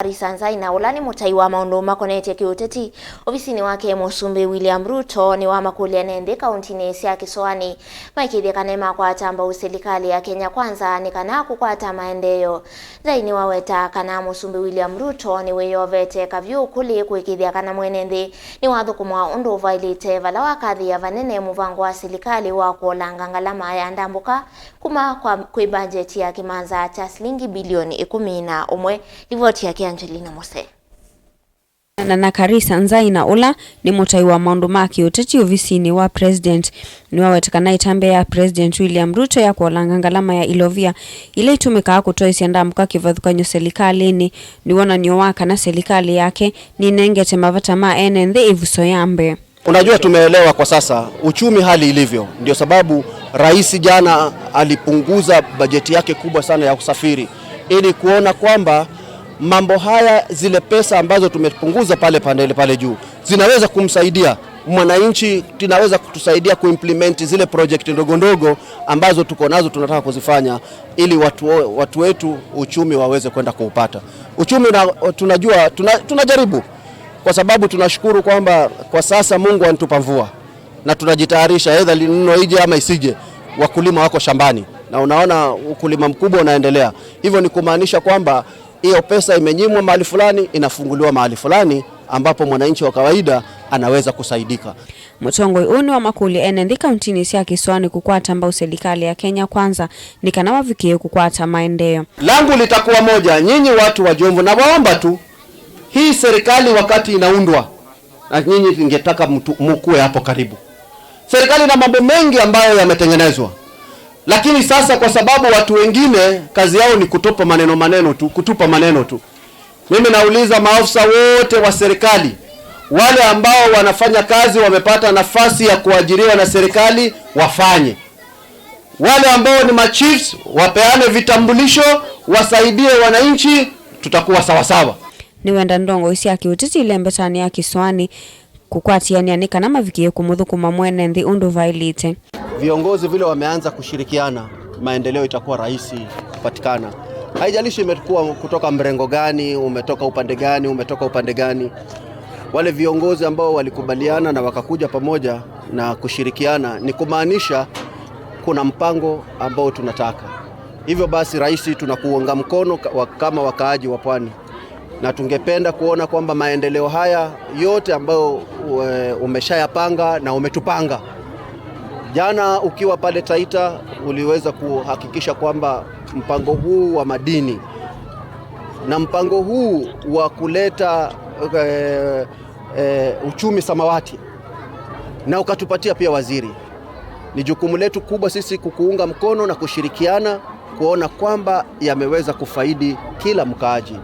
Karisa Nzai na ulani mutai wa maundu makonete kiuteti uvisini wake musumbi William Ruto niwamakulya Enenthi kauntini ya Kisuani maikithya kana kwa Mbau Silikali ya Kenya Kwanza nikana Kukwata maendeeyo Nzai niwaweta kana musumbi William Ruto niwiyovete kavyu ukuli kuikithya kana mwenethi niwathukumwa undu vailite vala wakaathiiya vanene muvango wa Silikali wa kuolanga ngalama ya ndambuka kuma kwa bajeti ya kimanza cha shilingi bilioni 11 ripoti ya Angelina Mose. Na Karisa Nzai na ula ni mutai wa maundu ma kiuteti uvisini wa president niwaweta kana itambe ya president William Ruto ya kuolanga ngalama ya ilovia ile itumika kutoa ndambuka kivathukanyo serikalini niwona niwaka na serikali yake ninengete mavata ma Enenthi ivuso yambe. Unajua tumeelewa kwa sasa uchumi hali ilivyo, ndio sababu rais jana alipunguza bajeti yake kubwa sana ya usafiri ili kuona kwamba mambo haya, zile pesa ambazo tumepunguza pale juu zinaweza kumsaidia mwananchi, tunaweza kutusaidia kuimplement zile project ndogo ambazo tuko nazo tunataka kuzifanya ili watu wetu uchumi waweze kwenda kuupata. Uchumi tunajua tunajaribu kwa sababu tunashukuru kwamba kwa sasa Mungu anatupa mvua na tunajitayarisha aidha lino ije ama isije, wakulima wako shambani na unaona ukulima mkubwa unaendelea. Hivyo ni kumaanisha kwamba hiyo pesa imenyimwa mahali fulani inafunguliwa mahali fulani ambapo mwananchi wa kawaida anaweza kusaidika. Mutongoi uni wa makulya Enenthi kauntini ya Kisuani Kukwata Mbau Silikali ya Kenya Kwanza nikana wavikie Kukwata maendeeyo. Langu litakuwa moja, nyinyi watu wa Jomvu, na waomba tu hii serikali wakati inaundwa na nyinyi ningetaka mkue hapo karibu. Serikali na mambo mengi ambayo yametengenezwa, lakini sasa kwa sababu watu wengine kazi yao ni kutupa maneno tu. Mimi nauliza maafisa wote wa serikali, wale ambao wanafanya kazi wamepata nafasi ya kuajiriwa na serikali wafanye. Wale ambao ni machiefs wapeane vitambulisho, wasaidie wananchi, tutakuwa sawa. Niwenda ndongo isi ya kiuteti ile mbetani ya Kisuani Kukwata nikana mavikie kumuthukuma mwenethi undu vailite. Viongozi vile wameanza kushirikiana, maendeleo itakuwa rahisi kupatikana. Haijalishi imekuwa kutoka mrengo gani, umetoka upande gani. Wale viongozi ambao walikubaliana na wakakuja pamoja na kushirikiana, ni kumaanisha kuna mpango ambao tunataka. Hivyo basi rais, tunakuunga mkono kama wakaaji wa pwani, na tungependa kuona kwamba maendeleo haya yote ambayo umeshayapanga na umetupanga. Jana ukiwa pale Taita uliweza kuhakikisha kwamba mpango huu wa madini na mpango huu wa kuleta uchumi samawati na ukatupatia pia waziri. Ni jukumu letu kubwa sisi kukuunga mkono na kushirikiana kuona kwamba yameweza kufaidi kila mkaaji.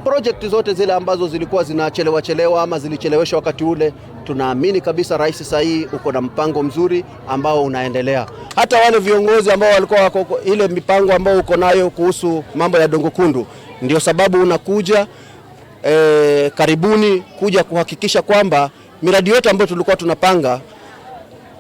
Project zote zile ambazo zilikuwa zinachelewa ama zilicheleweshwa wakati ule, tunaamini kabisa rais sahihi uko na mpango mzuri ambao unaendelea. Hata wale viongozi ambao walikuwa wako ile mipango ambao uko nayo kuhusu mambo ya Dongo Kundu, ndio sababu unakuja karibuni kuja kuhakikisha kwamba miradi yote ambayo tulikuwa tunapanga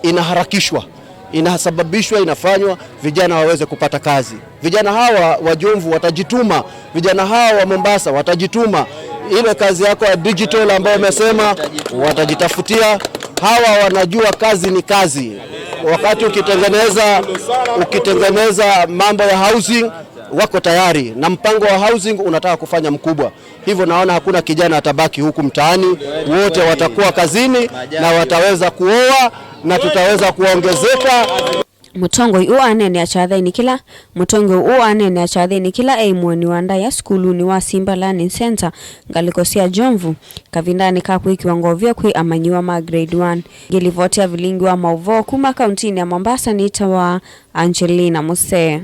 inaharakishwa, inasababishwa, inafanywa, vijana waweze kupata kazi. Vijana hawa wa Jomvu watajituma, vijana hawa wa Mombasa watajituma. Ile kazi yako ya digital ambayo umesema watajitafutia. Hawa wanajua kazi ni kazi. Wakati ukitengeneza mambo ya housing wako tayari, na mpango wa housing unataka kufanya mkubwa. Hivyo naona hakuna kijana atabaki huku mtaani, wote watakuwa kazini na wataweza kuoa na tutaweza kuongezeka. Mutongoi uanene achadhaini kila eimwoni wanda ya skulu ni wa Simba Learning Center ngalikosia Jomvu kavindani kaku ikiwango vya kui amanyiwa ma grade 1 gilivotea vilingi wa mauvo kuma kauntini ya Mombasa. Nita wa Angelina Mose.